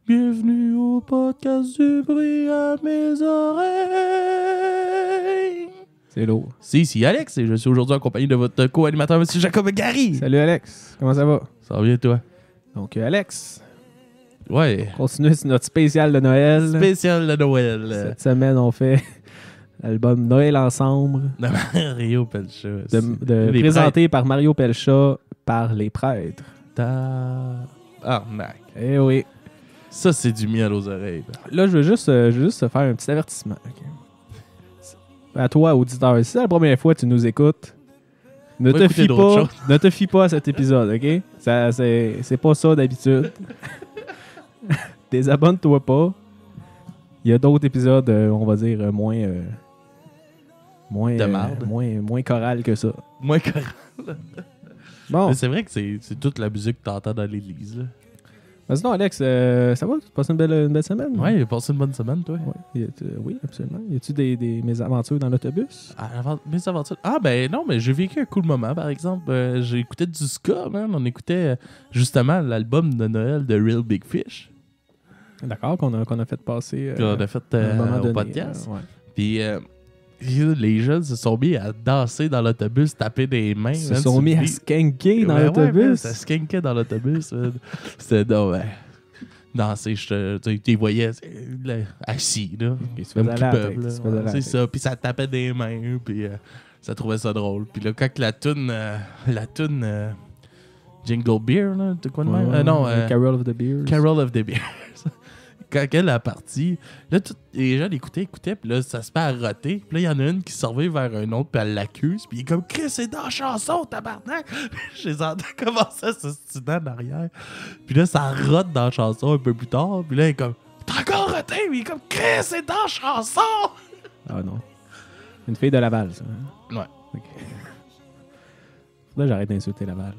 Bienvenue au podcast du bruit à mes oreilles. C'est lourd. C'est ici Alex et je suis aujourd'hui en compagnie de votre co-animateur, M. Jacob Gary. Salut Alex, comment ça va? Ça va bien, toi? Donc Alex, Ouais. continue sur notre spécial de Noël. Spécial de Noël. Cette semaine, on fait l'album Noël ensemble, De Mario Pelcha. présenté par Mario Pelcha par les prêtres. Arnaque. Eh oui. Ça, c'est du miel aux oreilles. Là. Là, je veux juste te faire un petit avertissement. Okay? À toi, auditeur, si c'est la première fois que tu nous écoutes, ne te fie pas à cet épisode, OK? C'est pas ça d'habitude. Désabonne-toi pas. Il y a d'autres épisodes, on va dire, moins De marde. moins choral que ça. Moins choral. Bon. Mais c'est vrai que c'est toute la musique que t'entends dans l'église. Là. Mais sinon, Alex, ça va? Tu passes une belle semaine? Ouais, il a passé une bonne semaine, toi. Ouais. Oui, absolument. Y a-tu des mésaventures dans l'autobus? Mes aventures. Ah, ben non, mais j'ai vécu un cool moment, par exemple. J'ai écouté du ska, man. On écoutait justement l'album de Noël de Real Big Fish. D'accord, qu'on a fait passer Qu'on a fait un moment au donné, podcast. ouais. Puis les jeunes se sont mis à danser dans l'autobus, taper des mains. Ils se sont mis à skanker dans l'autobus. Ouais, ça skankait dans l'autobus. C'était donc, danser, tu les voyais assis, là. Comme qu'ils peuvent, là. C'est ça. Puis ça tapait des mains, puis ça trouvait ça drôle. Puis là, quand la toune Jingle Beer, là, t'as quoi de même? Non, Carol of the Beers. Carol of the Beers. Quand elle a parti, là, les gens l'écoutaient, puis là, ça se met à roter. Puis là, il y en a une qui s'en va vers un autre, puis elle l'accuse. Puis il est comme, Chris, c'est dans la chanson, tabarnak! Je les entends commencer à s'ostiner en arrière. Puis là, ça rote dans la chanson un peu plus tard. Puis là, il est comme, t'as encore roté? Puis il est comme, Chris, c'est dans la chanson! Ah non. Une fille de Laval, ça. Hein? Ouais. Okay. Là, j'arrête d'insulter Laval.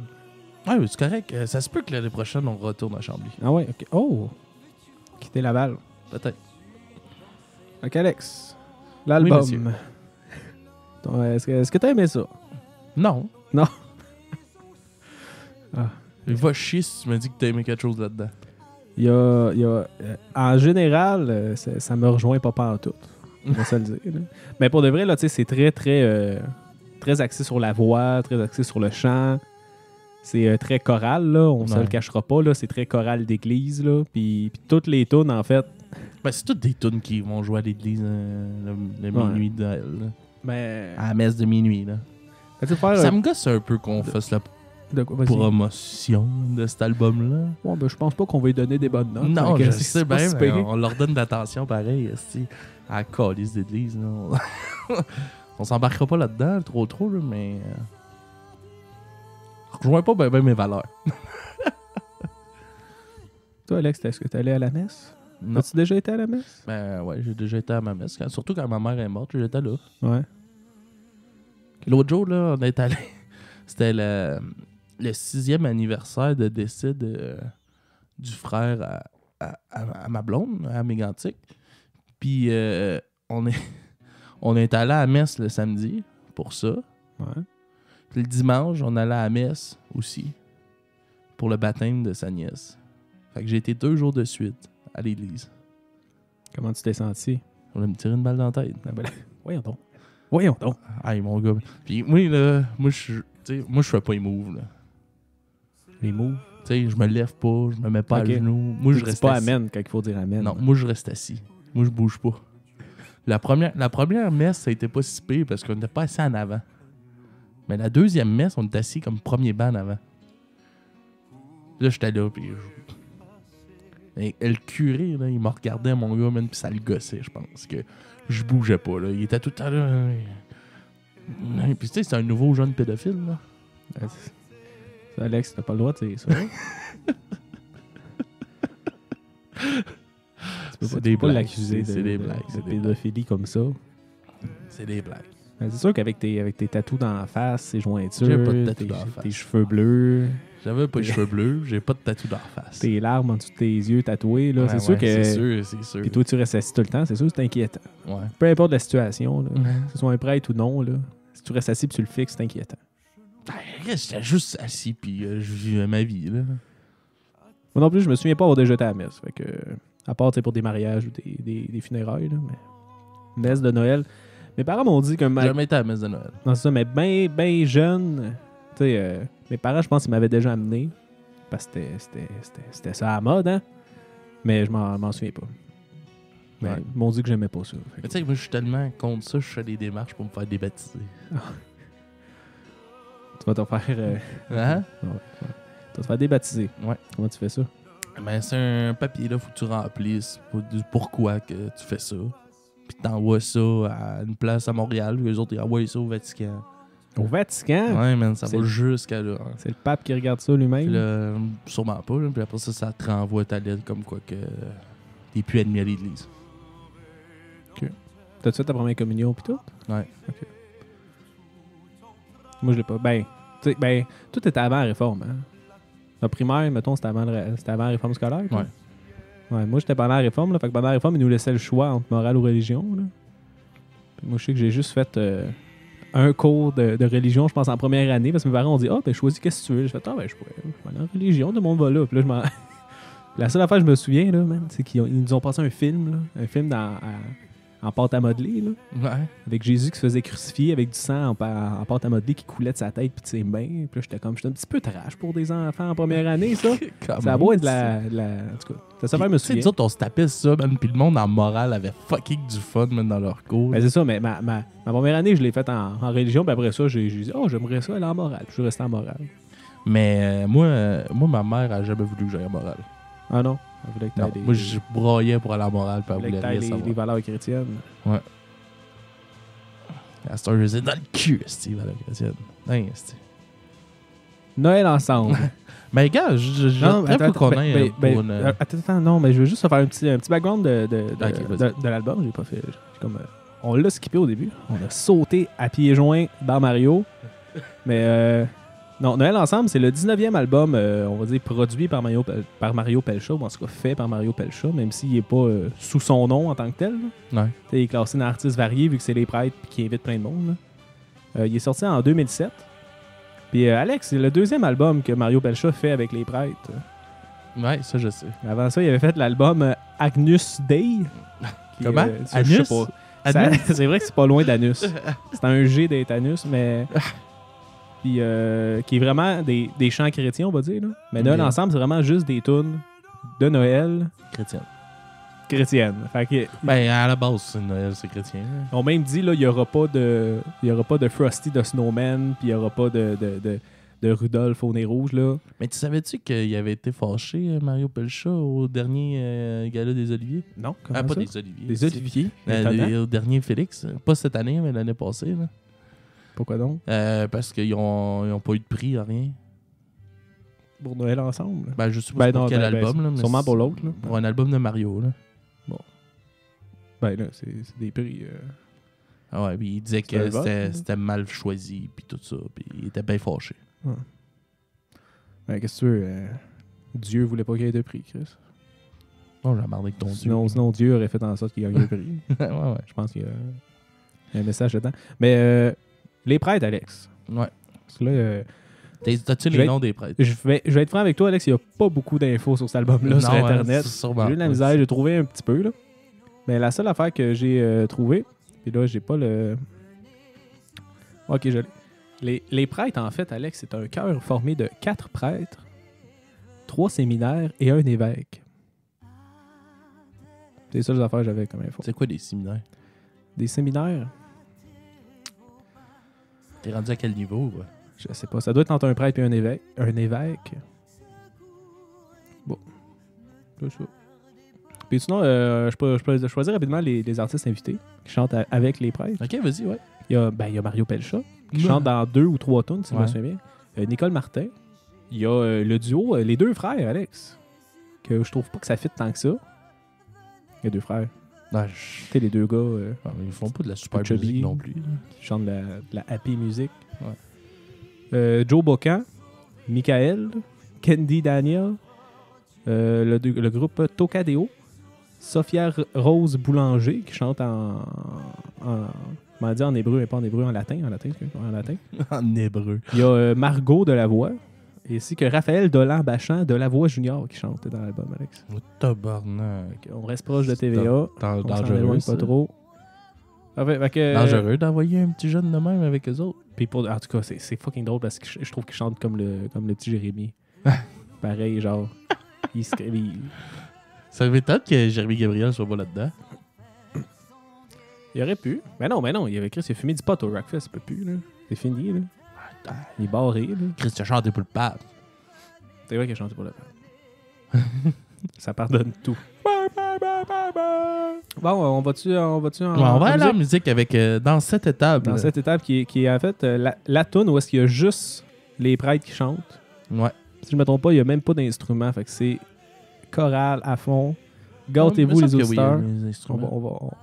Ouais, mais c'est correct. Ça se peut que l'année prochaine, on retourne à Chambly. Ah ouais, ok. Oh! Quitter Laval. Peut-être. Ok, Alex. L'album. Oui, monsieur. Est-ce que t'as aimé ça? Non. Non. Ah. Va chier si tu me dis que t'as aimé quelque chose là-dedans. Il y a en général, ça me rejoint pas pantoute. On va se le dire. Là. Mais pour de vrai, là, c'est très, très, très axé sur la voix, très axé sur le chant. C'est très choral, là. On se le cachera pas, là. C'est très choral d'église, là. Puis toutes les tunes, en fait... Ben, c'est toutes des tunes qui vont jouer à l'église le minuit de Noël, là. Mais... À la messe de minuit, là. Ça me gosse un peu qu'on fasse la promotion de cet album-là. Ouais, ben, je pense pas qu'on va lui donner des bonnes notes. Non, je sais bien, mais on leur donne de l'attention pareil, à la calice d'église, là. On s'embarquera pas là-dedans, trop, là, mais... Je rejoins pas bien mes valeurs. Toi, Alex, est-ce que t'es allé à la messe? Non. As-tu déjà été à la messe? Ben ouais, j'ai déjà été à ma messe. Surtout quand ma mère est morte, j'étais là. Ouais. L'autre jour, là, on est allé... C'était le 6e anniversaire de décès du frère à ma blonde, à Mégantic. Puis on est allé à la messe le samedi pour ça. Ouais. Puis le dimanche, on allait à la messe aussi pour le baptême de sa nièce. Fait que j'ai été 2 jours de suite à l'église. Comment tu t'es senti? On a me tiré une balle dans la tête. Voyons donc. Aïe, mon gars. Puis moi, là, moi, je fais pas les moves, là. Les moves? Tu sais, je me lève pas, je me mets pas à genoux. Moi, je reste pas assis. amen quand il faut dire amen. Non, moi, je reste assis. Moi, je bouge pas. La première messe, ça a été pas si pire parce qu'on n'était pas assis en avant. Mais la deuxième messe, on était assis comme premier banc en avant. Là, j'étais là, puis... Et le curé, là, il m'a regardé, mon gars, même, puis ça le gossait, je pense, que je bougeais pas, là. Il était tout le temps là. Puis tu sais, c'est un nouveau jeune pédophile, là. Alex, t'as pas le droit de dire ça. Tu peux pas l'accuser de pédophilie comme ça. C'est des blagues. Mais c'est sûr qu'avec tes tatous dans la face, tes jointures, j'ai pas de tatou dans la face. Tes cheveux bleus... J'avais pas de cheveux bleus, j'ai pas de tatou dans la face. Tes larmes en dessous de tes yeux tatoués, là, c'est sûr que... C'est sûr. Puis toi, tu restes assis tout le temps, c'est sûr que c'est inquiétant. Ouais. Peu importe la situation, là, que ce soit un prêtre ou non, là, si tu restes assis et tu le fixes, c'est inquiétant. J'étais juste assis puis je vivais ma vie, là. Moi non plus, je me souviens pas avoir déjà été à la messe. Fait que, à part pour des mariages ou des funérailles. Là, mais messe de Noël. Mes parents m'ont dit que... J'ai jamais été à la messe de Noël. Non, c'est ça, mais bien jeune, tu sais, mes parents, je pense qu'ils m'avaient déjà amené. Parce que c'était ça à la mode, hein. Mais je m'en souviens pas. Mais Ouais. ils m'ont dit que j'aimais pas ça. Mais tu sais, moi, je suis tellement contre ça, je fais des démarches pour me faire débaptiser. Tu vas te faire... Hein? Tu vas te faire débaptiser. Ouais. Comment tu fais ça? Ben, c'est un papier, là, faut que tu remplisses du pourquoi que tu fais ça. Puis t'envoies ça à une place à Montréal, puis les autres, ils envoient ça au Vatican. Au Vatican? Ouais, man, ça C'est va le- jusqu'à là. Hein. C'est le pape qui regarde ça Puis lui-même? là, sûrement pas, là. Puis après ça, ça te renvoie ta lettre comme quoi que t'es plus admis à l'église. T'as-tu fait ta première communion pis tout? Ouais. OK. Moi, je l'ai pas. Ben, tu sais, tout était avant la réforme, hein? La primaire, mettons, c'était avant la réforme scolaire, toi? Ouais. Ouais, moi, j'étais pendant la réforme, là. Fait que pendant la réforme, ils nous laissaient le choix entre morale ou religion, là. Puis moi, je sais que j'ai juste fait un cours de religion, je pense, en première année, parce que mes parents ont dit « Ah, ben, choisis qu'est-ce que tu veux. » J'ai fait « Ah, ben, je pourrais aller en religion, tout le monde va là. » Puis là, je m'en... La seule affaire que je me souviens, là, man, c'est qu'ils nous ont passé un film, là, en pâte à modeler, là, Ouais. avec Jésus qui se faisait crucifier avec du sang en pâte à modeler qui coulait de sa tête puis de ses mains. Puis là, j'étais un petit peu trash pour des enfants en première année, ça. Ça a beau être de la... En tout cas, ça fait me Tu sais, souvenir. nous autres, on se tapait ça, man, puis le monde en morale avait fucking du fun, man, dans leur cours. Ben, c'est ça, mais ma première année, je l'ai faite en religion, puis après ça, j'ai dit « Oh, j'aimerais ça aller en morale. » Puis je suis resté en morale. Mais moi, ma mère a jamais voulu que j'aille en morale. Ah non? Elle voulait que Non, t'ailles moi, je broyais pour aller en morale, puis elle elle voulait que voulait t'ailles rien les savoir. valeurs chrétiennes. À cette heure, je les ai dans le cul, Steve, à la chrétienne. Hein, Steve. Noël ensemble. Mais gars, je Non, très peu qu'on ait pour une... attends, non, mais je veux juste faire un petit background Ok, vas-y. de l'album. J'ai pas fait. On l'a skippé au début. On a sauté à pieds joints dans Mario. Mais non, Noël ensemble, c'est le 19e album, on va dire, produit par Mario Pelcha, ou en tout cas fait par Mario Pelcha, même s'il n'est pas sous son nom en tant que tel. Ouais. Il est classé dans artistes variés vu que c'est les prêtres et qui invitent plein de monde. Là. Il est sorti en 2007. Puis Alex, c'est le deuxième album que Mario Pelcha fait avec les prêtres. Ouais, ça, je sais. Avant ça, il avait fait l'album Agnus Dei. qui, Comment? ça, je sais Anus? pas. Anus? C'est vrai que c'est pas loin d'Anus. C'est un G d'être Anus, mais... Puis qui est vraiment des chants chrétiens, on va dire. Là. Mais Noël Ok. ensemble, c'est vraiment juste des tunes de Noël Chrétienne. chrétiennes. Fait que, Ben, à la base, c'est Noël, c'est chrétien. Là. on même dit là, il y aura pas de Frosty de Snowman, puis il y aura pas de Rudolph au nez rouge là. Mais tu savais-tu qu'il avait été fâché, Mario Pelcha, au dernier gala des Oliviers? Non, comment Ah, pas ça? des Oliviers. Des oliviers. Euh, Étonnant. au dernier Félix. Pas cette année, mais l'année passée. Là. Pourquoi donc? Parce qu'ils ont pas eu de prix, rien. Pour Noël ensemble. Ben, je sais pas pour quel album. Là, mais sûrement c'est- pour l'autre. Là. Pour un album de Mario. Là. Ben là, c'est des prix. Ah ouais, puis il disait C'était que le vote, c'était mal choisi, puis tout ça. Puis il était bien fâché. Ben, qu'est-ce que tu veux? Dieu voulait pas qu'il y ait de prix, Chris. Non, j'ai marre avec ton Sinon, Dieu aurait fait en sorte qu'il gagne le prix. ouais, ouais. Je pense qu'il y a un message dedans. Mais les prêtres, Alex. Ouais. Parce que là, T'as-tu Je les vais- noms des prêtres? je vais être franc avec toi, Alex. Il n'y a pas beaucoup d'infos sur cet album-là sur Non, Internet. c'est sûrement J'ai eu de la pas. misère, j'ai trouvé un petit peu. Là. Mais la seule affaire que j'ai trouvée, puis là, j'ai pas le. Ok, je l'ai. Les prêtres, en fait, Alex, c'est un chœur formé de 4 prêtres, 3 séminaires et un évêque. C'est les seules affaires que j'avais comme info. C'est quoi des séminaires? Des séminaires, T'es rendu à quel niveau? Ouais? je sais pas. Ça doit être entre un prêtre et un évêque. Un évêque. Bon. C'est ça. Puis sinon, je peux choisir rapidement les artistes invités qui chantent avec les prêtres. Ok, vas-y, ouais. Il y a Mario Pelcha qui Ouais. chante dans 2 ou 3 tunes, si je Ouais. me souviens bien. Nicole Martin. Il y a le duo, les 2 frères, Alex. Que je trouve pas que ça fit tant que ça. Les 2 frères. Non, Tu sais, les 2 gars ils font pas de la super Chubby. musique non plus. Là. qui chantent de la happy music. Ouais. Joe Bocan, Michael, Candy Daniel, le groupe Tocadéo, Sophia Rose Boulanger qui chante comment dire en hébreu, mais pas en hébreu, en latin. En latin. En hébreu. Il y a Margot de la Voix, Ainsi que Raphaël Dolan-Bachand de La Voix Junior qui chante dans l'album, Alex. Oh, tabarnak. On reste proche de TVA. On s'en Dangereux, éloigne ça. pas trop. Fait que, Dangereux d'envoyer un petit jeune de même avec eux autres. Puis en tout cas, c'est fucking drôle parce que je trouve qu'il chante comme le petit Jérémy. Pareil, genre. Ça m'étonne que Jérémy Gabriel soit pas là-dedans. Il aurait pu. Mais non, il avait Chris, il a fumé du pot au Rockfest, il peut plus, là. C'est fini, là. Il est barré, là. Chris, tu as chanté pour le pape. C'est vrai qu'il a chanté pour le pape. Ça pardonne tout. Bon, on va-tu en On va aller en musique avec Dans cette étape. Dans cette étape qui est en fait la toune où est-ce qu'il y a juste les prêtres qui chantent. Ouais. Si je me trompe pas, il n'y a même pas d'instrument. Fait que c'est chorale à fond. Gâtez-vous les auditeurs.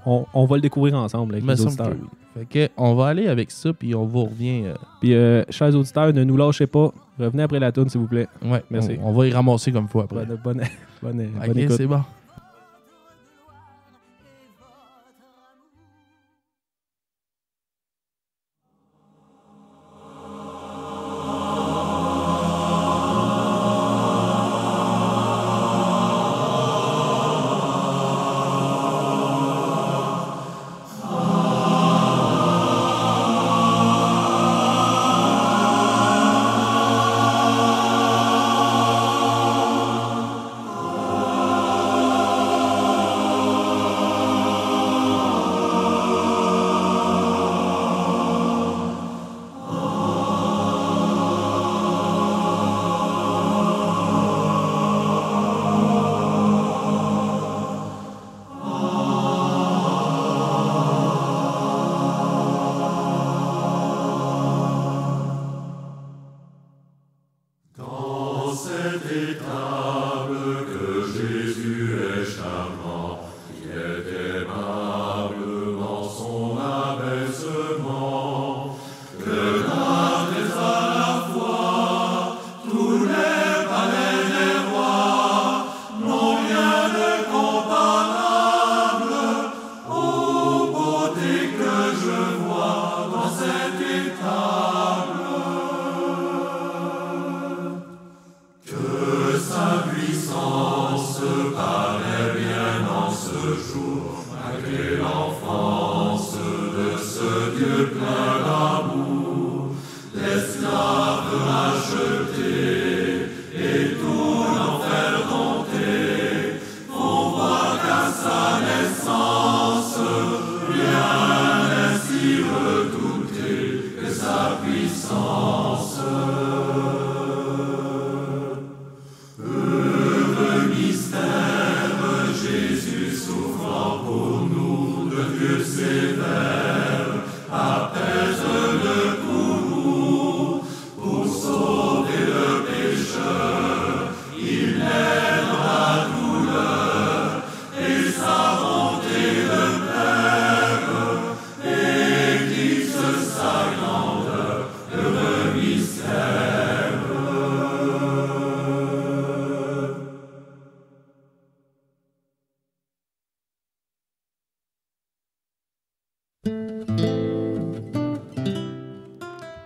On va le découvrir ensemble avec les auditeurs. Oui. Fait que on va aller avec ça puis on vous revient. Puis chers auditeurs, ne nous lâchez pas. Revenez après la toune, s'il vous plaît. Ouais, merci. On va y ramasser comme il faut après. Bonne Ok, écoute. c'est bon.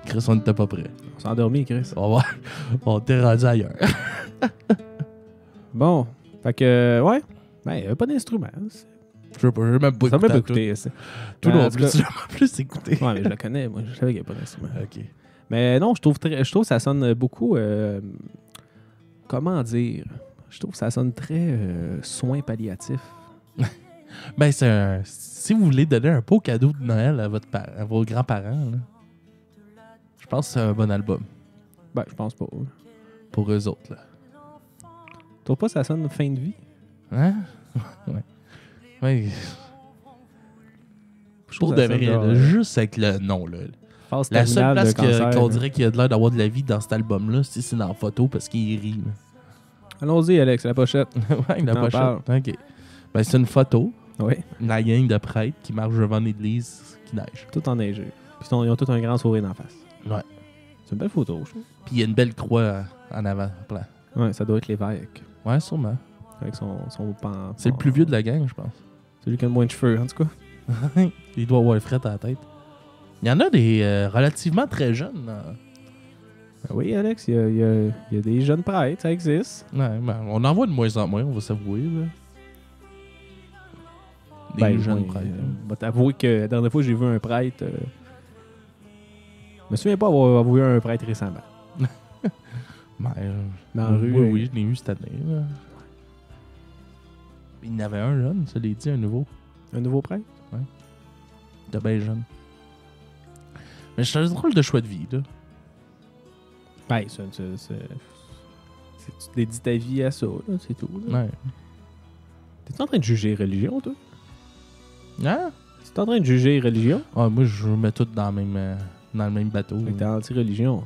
Chris, on n'était pas prêt. On s'est endormi, Chris. On était rendu ailleurs. Bon. Fait que, ouais. Ben, il n'y avait pas d'instrument. Je sais pas, j'ai même pas Ça m'a écouté. pas écouté. Tout non plus, tu l'as plus écouté. Ouais, mais je le connais. Moi, je savais qu'il n'y avait pas d'instrument. OK. Mais non, je trouve que ça sonne beaucoup... comment dire? Je trouve que ça sonne très soin palliatif. Ben, si vous voulez donner un beau cadeau de Noël à vos grands-parents, là, je pense que c'est un bon album. Ben, je pense pas. Pour eux autres, là. Tu trouves pas que ça sonne fin de vie? Hein? Ouais. Ouais. Pour de vrai, genre, là, juste avec le nom, là. Phase La seule terminale place de cancer, qu'on là. dirait qu'il y a de l'air d'avoir de la vie dans cet album-là, c'est dans la photo parce qu'il rit. Là. Allons-y, Alex, la pochette. Ouais, il a T'en pas parles. cher. OK. Ben, c'est une photo. Oui, La gang de prêtres qui marche devant l'église qui neige. tout enneigé. Puis ils ont tout un grand sourire d'en face. Ouais. C'est une belle photo, je trouve. Puis il y a une belle croix en avant. Plan. Ouais, ça doit être l'évêque. Ouais, sûrement. Avec son pan. C'est le plus vieux de la gang, je pense. Celui qui a le moins de cheveux, en tout cas. Il doit avoir fret à la tête. Il y en a des relativement très jeunes Ben oui, Alex, il y a des jeunes prêtres, ça existe. Ouais, ben, on en voit de moins en moins, on va s'avouer. Là. Des jeunes oui, prêtres. Je vais t'avouer que la dernière fois que j'ai vu un prêtre... je me souviens pas avoir vu un prêtre récemment. Ben, Dans la rue. oui, je l'ai eu cette année. Là. Il y en avait un jeune, ça l'ai dit, un nouveau. Un nouveau prêtre? De bien jeune. Mais c'est un drôle de choix de vie, là. Ben, tu dédies ta vie à ça, là, c'est tout. Là. Ouais. T'es-tu en train de juger les religions, toi? Hein? T'es en train de juger les religions? Ah, moi, je mets tout dans le même bateau. Fait que t'es anti-religion.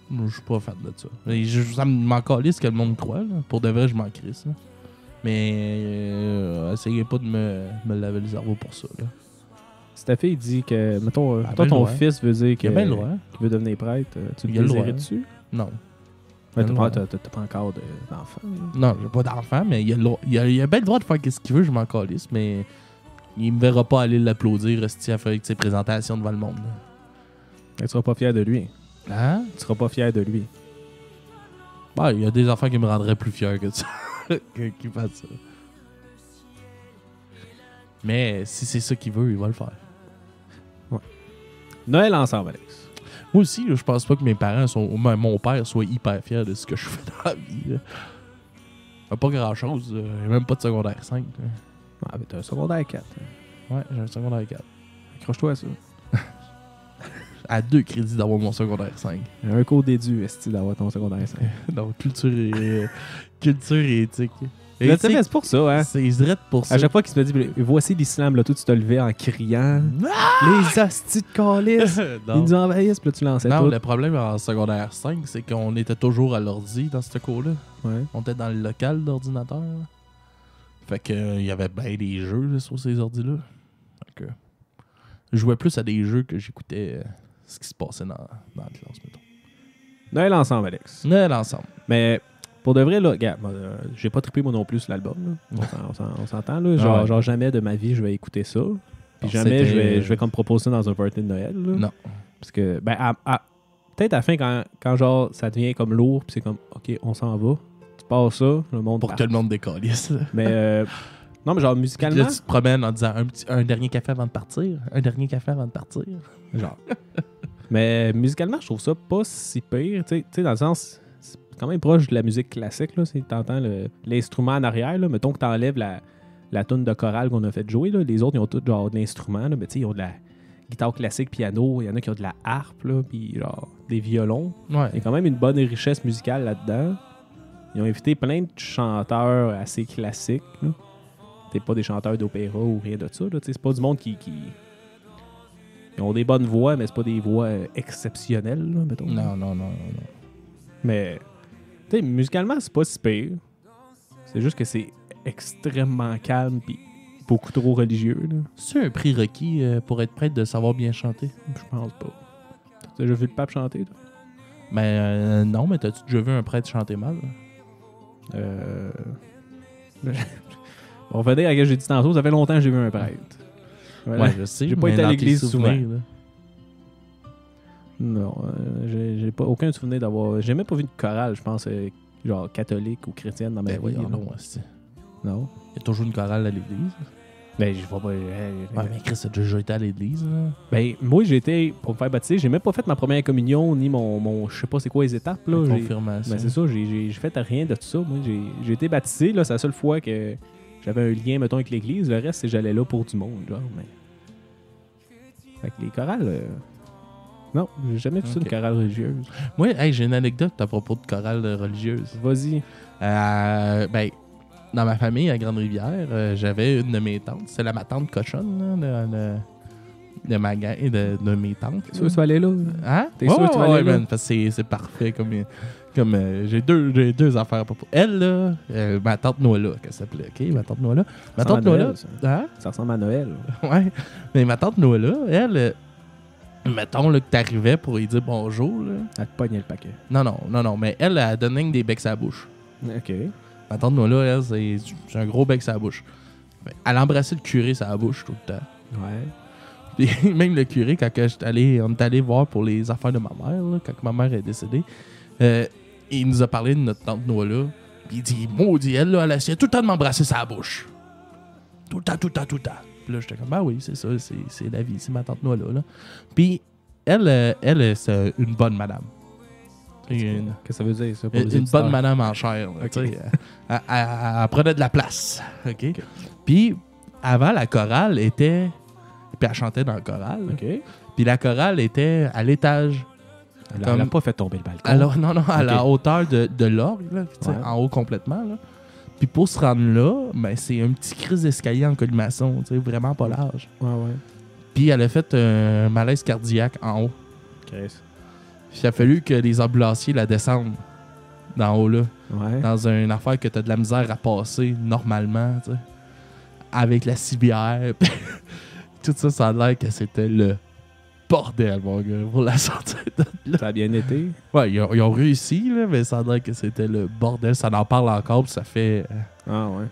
Moi, je suis pas fan de ça. Mais ça m'en calisse que le monde croit, là. Pour de vrai, je m'en crisse, là. Mais essayez pas de me laver le cerveau pour ça, là. Si ta fille dit que, mettons, Ben, toi, ton droit. fils veut dire Il y qu'il a bien le droit. veut devenir prêtre, tu Il le y a le désirais droit. dessus? Non. Ouais, Ben, t'as pas encore d'enfant. là. Non, j'ai pas d'enfant, mais il a bien le droit de faire ce qu'il veut, je m'en calisse, mais il me verra pas aller l'applaudir si elle fait ses présentations devant le monde. Là. Tu seras pas fier de lui. Hein? Tu seras pas fier de lui. Ben, il y a des enfants qui me rendraient plus fier que ça. qui fassent ça. Mais si c'est ça qu'il veut, il va le faire. Noël ensemble, Alex. Moi aussi, là, je pense pas que mes parents ou même mon père soit hyper fier de ce que je fais dans la vie. Là. Pas grand-chose. Même pas de secondaire 5. Là. Ah, mais t'as un secondaire 4. Ouais, j'ai un secondaire 4. Accroche-toi à ça. À 2 crédits d'avoir mon secondaire 5. Un cours d'édu, est-ce d'avoir ton secondaire 5. Donc, culture et éthique. Là, tu sais, c'est pour ça, hein. C'est direct pour ça. À chaque fois qu'il se me dit, voici l'islam, là, toi, tu te levais en criant. Les hosties de calice. Ils non, nous envahissent, puis là, tu lançais non tout. le problème en secondaire 5, c'est qu'on était toujours à l'ordi dans ce cours-là. Ouais. On était dans le local d'ordinateur. Là. Fait que il y avait bien des jeux là, sur ces ordis-là. Fait que je jouais plus à des jeux que j'écoutais ce qui se passait dans la classe, mettons. Noël ensemble, Alex. Noël ensemble. Mais pour de vrai, là, regarde, moi, j'ai pas trippé moi non plus sur l'album. Là. On s'entend, là. Genre, Ouais. genre, jamais de ma vie, je vais écouter ça. Puis Non, jamais c'était- je vais comme proposer ça dans un party de Noël. Là. Non. Parce que, ben, peut-être à la fin, quand genre, ça devient comme lourd, puis c'est comme, OK, on s'en va. Tu passes ça, le monde Pour part. que le monde décalisse. Mais, non, mais genre, Puis musicalement, là, tu te promènes en disant un dernier café avant de partir. Un dernier café avant de partir. genre. Mais musicalement, je trouve ça pas si pire. Tu sais, dans le sens, c'est quand même proche de la musique classique. Là, si t'entends l'instrument en arrière, là, mettons que t'enlèves la toune de chorale qu'on a fait jouer. Là, les autres, ils ont tous genre de l'instrument. Là, mais tu sais, ils ont de la guitare classique, piano. Il y en a qui ont de la harpe, là, puis genre des violons. Ouais. Il y a quand même une bonne richesse musicale là-dedans. Ils ont invité plein de chanteurs assez classiques. Là. T'es pas des chanteurs d'opéra ou rien de ça. Là. C'est pas du monde qui... Ils ont des bonnes voix, mais c'est pas des voix exceptionnelles, là, mettons. Non. Mais, tu sais, musicalement, c'est pas si pire. C'est juste que c'est extrêmement calme puis beaucoup trop religieux, là. C'est un prérequis pour être prêtre de savoir bien chanter? Je pense pas. T'as déjà vu le pape chanter, toi? Ben non, mais t'as-tu déjà vu un prêtre chanter mal? On va dire à ce que j'ai dit tantôt, ça fait longtemps que j'ai vu un prêtre. Voilà. Ouais, je sais. J'ai pas mais été à dans l'église tes souvenirs, souvent. là. Non, j'ai pas aucun souvenir d'avoir... J'ai même pas vu de chorale, je pense, genre catholique ou chrétienne dans ma Ben vie. voyons, là. non, c'est- Non. Il y a toujours une chorale à l'église. Ben, je vois pas... Ouais, mais Chris, t'as déjà été à l'église, là. Ben, moi, j'ai été, pour me faire baptiser, j'ai même pas fait ma première communion, ni mon je sais pas c'est quoi les étapes, là. Une J'ai- confirmation. Ben, c'est ça, j'ai fait rien de tout ça. Moi, j'ai été baptisé, là, c'est la seule fois que j'avais un lien, mettons, avec l'église. Le reste, c'est que j'allais là pour du monde, genre, mais... Fait que les chorales... Non, j'ai jamais vu ça, Ok. une chorale religieuse. Moi, hey, j'ai une anecdote à propos de chorale religieuse. Vas-y. Ben, dans ma famille, à Grande-Rivière, j'avais une de mes tantes. C'est ma tante cochonne, là, de ma gang, de mes tantes. T'es sûr que tu vas aller là? Hein? T'es sûr que tu vas aller là? man, parce que c'est parfait. Comme j'ai deux affaires à propos. Elle, là, ma tante Noëlla, qu'elle s'appelait, OK? Ma tante Noëlla. Ma Ça tante ressemble à Noëlla. Noël, ça. Hein? Ça ressemble à Noël. Ouais. Mais ma tante Noëlla, elle, mettons là, que t'arrivais pour lui dire bonjour, là. Elle te pognait le paquet. Non, mais elle donnait des becs à la bouche. OK. Ma tante Noëlla, elle, c'est un gros bec à la bouche. Fait, elle embrassait le curé à la bouche tout le temps. Ouais. Puis même le curé, quand on est allé voir pour les affaires de ma mère, là, quand ma mère est décédée, Il nous a parlé de notre tante Noah-là. Puis il dit, maudit, elle, là, elle essayait tout le temps de m'embrasser sa bouche. Tout le temps, tout le temps, tout le temps. Puis là, j'étais comme, ben oui, c'est ça, c'est la vie, c'est ma tante Noah-là. Là. Puis elle, c'est une bonne madame. Qu'est-ce que ça veut dire, ça? Pour les Une auditeurs? bonne madame en chair. Là, Ok. tu sais, elle prenait de la place. OK? Puis, avant, la chorale était... Puis elle chantait dans la chorale. OK. Puis la chorale était à l'étage. Elle n'a pas fait tomber le balcon. Alors, non, à la Ok. hauteur de l'orgue, là, tu sais, Ouais. en haut complètement. Là. Puis pour se rendre là, ben, c'est un petit crise d'escalier en colimaçon, tu sais, vraiment pas large. Ouais. Puis elle a fait un malaise cardiaque en haut. Chris. Puis il a fallu que les ambulanciers la descendent d'en haut là. Ouais. Dans une affaire que t'as de la misère à passer normalement, tu sais. Avec la civière. Tout ça, ça a l'air que c'était le bordel, mon gars, pour la sortir de là. Ça a bien été. Ouais, ils ont réussi, là, mais ça a l'air que c'était le bordel. Ça en parle encore, puis ça fait Ah ouais.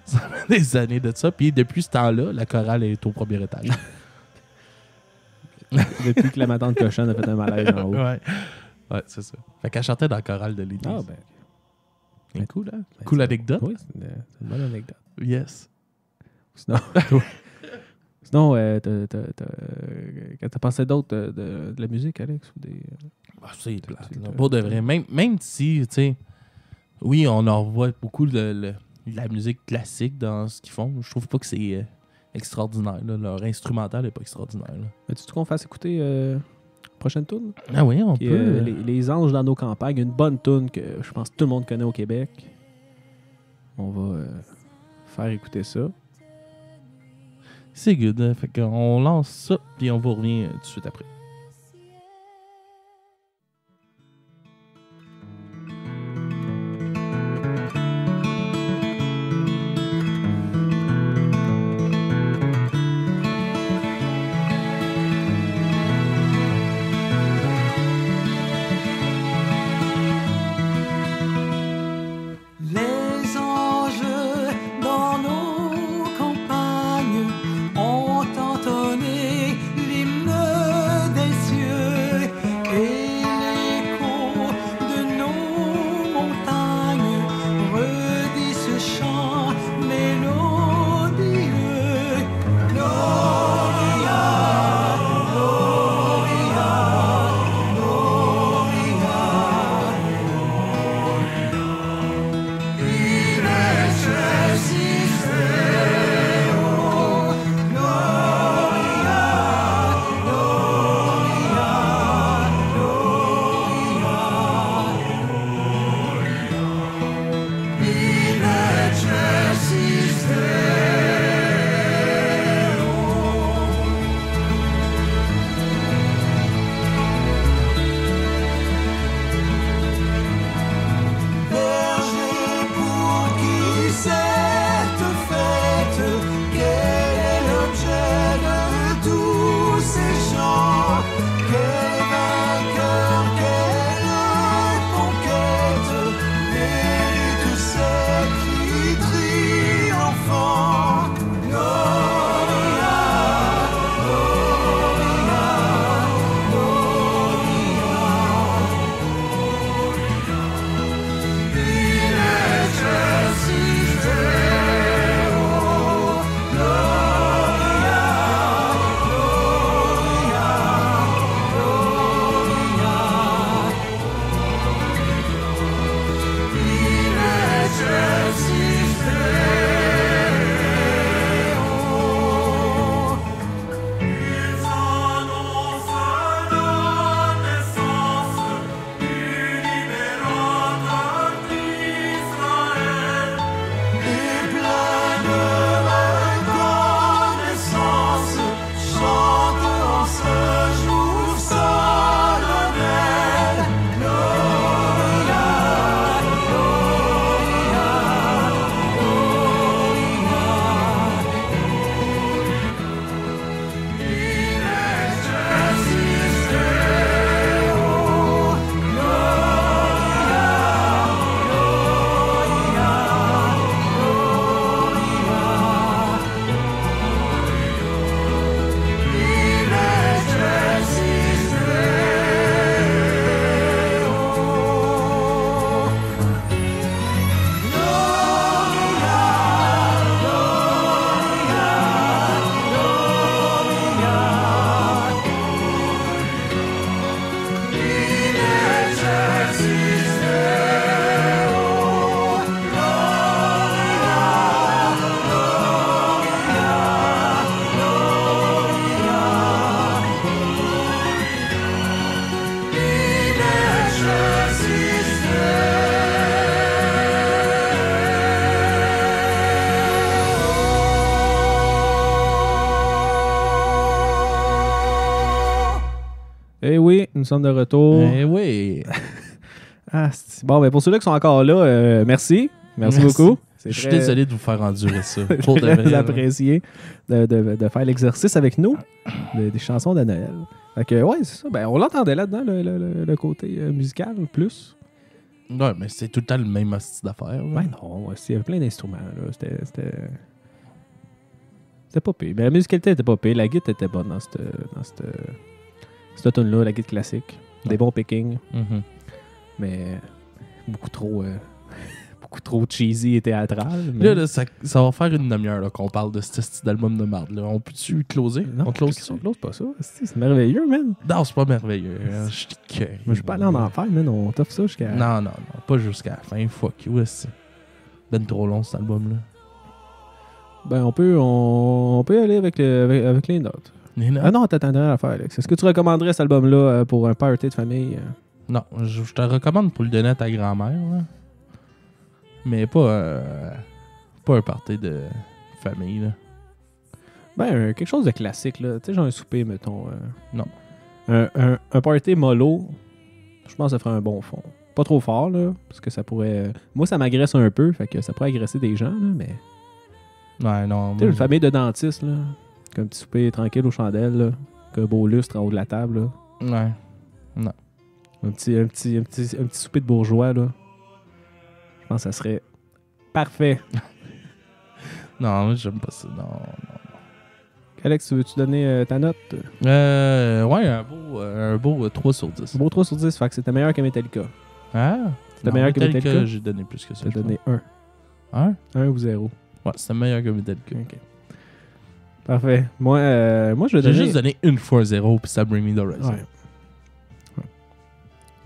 des années de ça. Puis depuis ce temps-là, la chorale est au premier étage. Depuis que la matante cochonne a fait un malaise en haut. Ouais, c'est ça. Fait qu'elle chantait dans la chorale de l'église. Ah ben. C'est cool, hein? Cool anecdote. Oui, c'est une bonne anecdote. Yes. Sinon, quand t'as pensé d'autre de la musique, Alex? Ou des... Ah, c'est plate, là. t'as- Pour de vrai. Même si, tu sais, oui, on en voit beaucoup de la musique classique dans ce qu'ils font. Je trouve pas que c'est extraordinaire. Là. Leur instrumental est pas extraordinaire. Là. Veux-tu qu'on fasse écouter prochaine tune? Ah oui, on Qui est, peut. les anges dans nos campagnes, une bonne tune que je pense que tout le monde connaît au Québec. On va faire écouter ça. C'est good. Hein. Fait qu'on lance ça, puis on vous revient tout de suite après. Les anges dans nos campagnes ont entonné l'hymne Eh oui, nous sommes de retour. Eh oui. Ah, bon, ben pour ceux-là qui sont encore là, merci. Merci beaucoup. Je suis désolé de vous faire endurer ça. Pour de très vrai. là. apprécié de faire l'exercice avec nous des chansons de Noël. Fait que, ouais, c'est ça. Ben, on l'entendait là-dedans, le côté musical, plus. Ouais, mais c'est tout le temps le même style d'affaires. là. Ouais, non, il y avait plein d'instruments. Là. C'était pas pire. Mais la musicalité était pas pire. La guitare était bonne dans cette tune-là, la guitare classique. Des Ouais. bons pickings, Mhm. mais beaucoup trop cheesy et théâtral. Mais... Là, ça va faire une demi-heure là, qu'on parle de ce style d'album de marde. Là. On peut-tu closer? non, On close ça? on close pas ça. C'est merveilleux, man. Non, c'est pas merveilleux. Je suis cœur. Moi, je suis pas allé en enfer, man. On t'offre ça jusqu'à... Non, pas jusqu'à la fin. Fuck you, c'est ben trop long cet album-là. Ben, on peut aller avec les notes. Les notes? Ah non, t'as une affaire, Alex. Est-ce que tu recommanderais cet album-là pour un party de famille? Non, je te recommande pour le donner à ta grand-mère. Là. Mais pas un party de famille. Là. Ben, quelque chose de classique, là. Tu sais, genre un souper, mettons. Non. Un party mollo, je pense que ça ferait un bon fond. Pas trop fort, là, parce que ça pourrait... Moi, ça m'agresse un peu, fait que ça pourrait agresser des gens, là, mais... Ouais, non. Tu sais, une famille de dentistes, là, comme un petit souper tranquille aux chandelles, là, avec un beau lustre en haut de la table, là. Ouais. Un petit souper de bourgeois, là. Je pense que ça serait parfait. Non, j'aime pas ça. Non. Alex, veux-tu donner ta note? Ouais, un beau 3 sur 10. Beau 3 sur 10, fait que c'était meilleur que Metallica. Ah? C'était meilleur que Metallica? J'ai donné plus que ça. T'as je donné 1. pense. 1? 1 ou 0. Ouais, c'était meilleur que Metallica. OK. Parfait. Moi, je vais J'ai donner... juste donné une fois 0 puis ça Bring Me the Horizon. Ouais.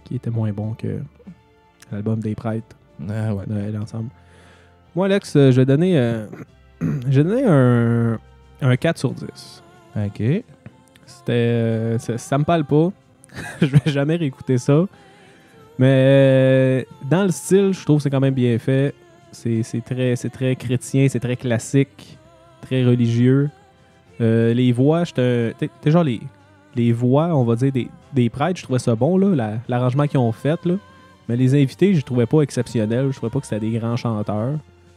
Qui était moins bon que l'album des prêtres. Ouais. Noël ensemble. Moi, Alex, je vais donner un 4 sur 10. OK. Ça me parle pas. Je vais jamais réécouter ça. Mais dans le style, je trouve que c'est quand même bien fait. C'est très chrétien, c'est très classique, très religieux. Les voix, t'es genre les voix, on va dire, des prêtres, je trouvais ça bon, là, l'arrangement qu'ils ont fait, là. Mais les invités, je les trouvais pas exceptionnels. Je trouvais pas que c'était des grands chanteurs.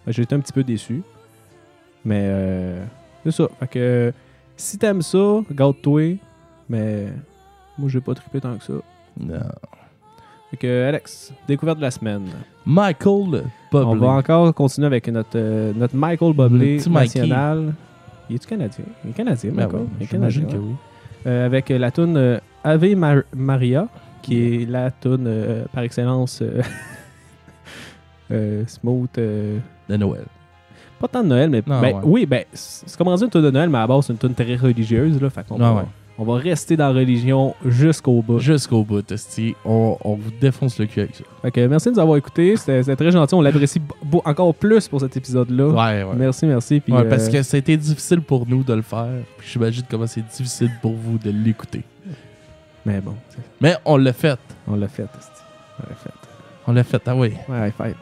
J'ai été un petit peu déçu. Mais c'est ça. Fait que si t'aimes ça, garde-toi. Mais moi, j'ai pas trippé tant que ça. Non. Fait que Alex, découverte de la semaine. Michael Bublé. On va encore continuer avec notre Michael Bublé Le petit Mikey. national. Il est-tu canadien? Il est canadien, Ben Michael. oui, Il est j'imagine canadien, que ouais. oui. Avec la tune Ave Maria, qui est la tune par excellence smooth. De Noël. Pas tant de Noël, mais Non, ben, ouais. oui, ben, c'est comme on dit une tune de Noël, mais à la base, c'est une tune très religieuse. Là, fait qu'on Ah va, ouais. on va rester dans la religion jusqu'au bout. Jusqu'au bout, esti. On vous défonce le cul avec ça. Fait que merci de nous avoir écoutés. C'était très gentil. On l'apprécie encore plus pour cet épisode-là. Ouais. Merci. Puis, Ouais, parce que ça a été difficile pour nous de le faire. Puis j'imagine comment c'est difficile pour vous de l'écouter. Mais bon, Mais on l'a fait. on l'a fait. esti. On l'a fait. On l'a fait, ah oui. Ouais, fait. Ouais.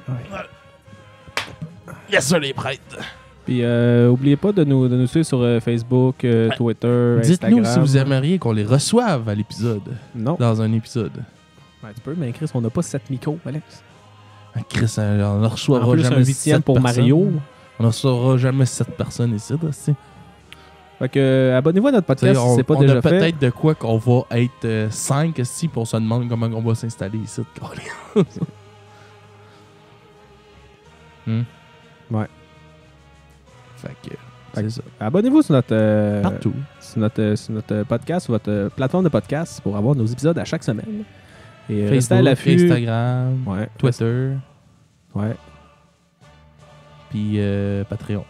Yes, sir, les prêtres. Puis, oubliez pas de nous suivre sur Facebook, Twitter, Dites-nous Instagram. si vous aimeriez qu'on les reçoive à l'épisode. Non. Dans un épisode. Ouais, tu peux, mais Chris, on n'a pas 7 micros, Alex. Ah, Chris, on ne En reçoivra plus, jamais un 8e pour Mario. On ne reçoivra jamais 7 personnes ici. Aussi. Fait que, abonnez-vous à notre podcast si c'est pas on déjà a fait. peut-être de quoi qu'on va être 5 ici, puis on se demande comment on va s'installer ici. Ouais. Fait que, Fait que c'est ça. Abonnez-vous sur notre, Partout. sur notre podcast, sur votre plateforme de podcast pour avoir nos épisodes à chaque semaine. Et restez à Facebook, l'affût. Instagram, Ouais. Twitter, Ouais. puis Patreon.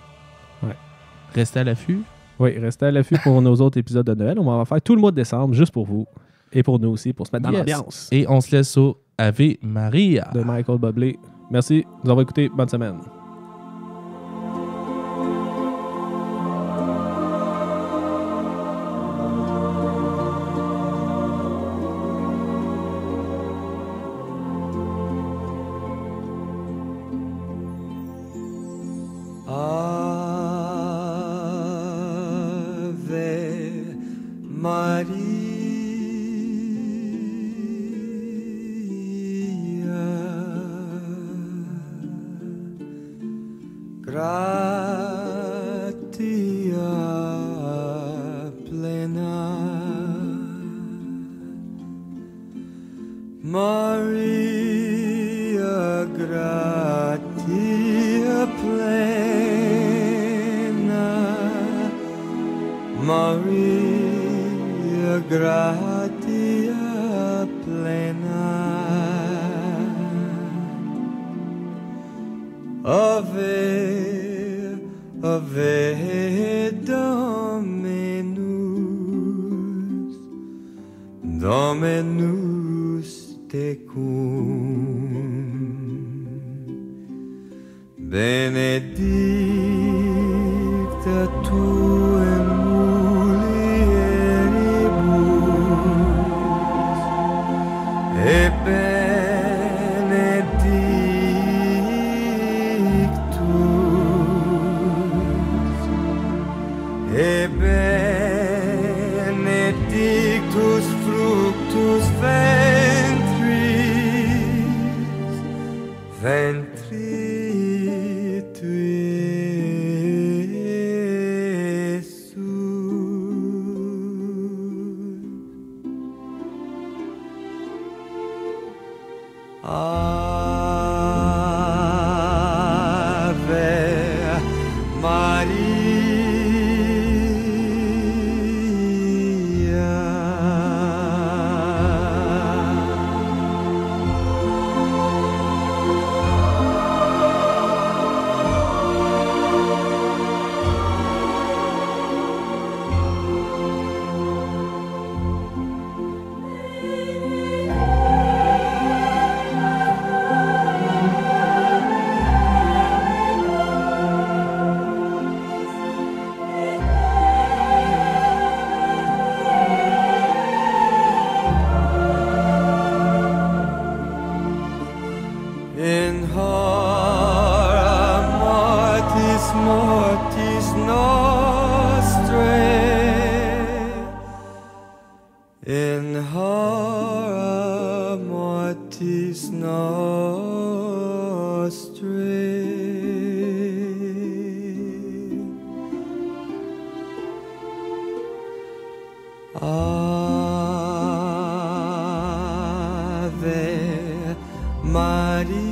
Ouais. Restez à l'affût. Oui, restez à l'affût pour nos autres épisodes de Noël. On va en faire tout le mois de décembre juste pour vous. Et pour nous aussi, pour se mettre dans Yes. l'ambiance Et on se laisse au Ave Maria. de Michael Bublé. Merci de nous avoir écoutés. Bonne semaine. Ave Maria. Maria gratia plena, Maria gratia plena, Ave, Ave Dominus, Dominus tecum, benedicta tu in mulieribus, et benedictus, et benedictus fructus ventris, ventri tui, Iesus. Ave in hora mortis mortis nostrae, in hora mortis nostrae, Ave Maria.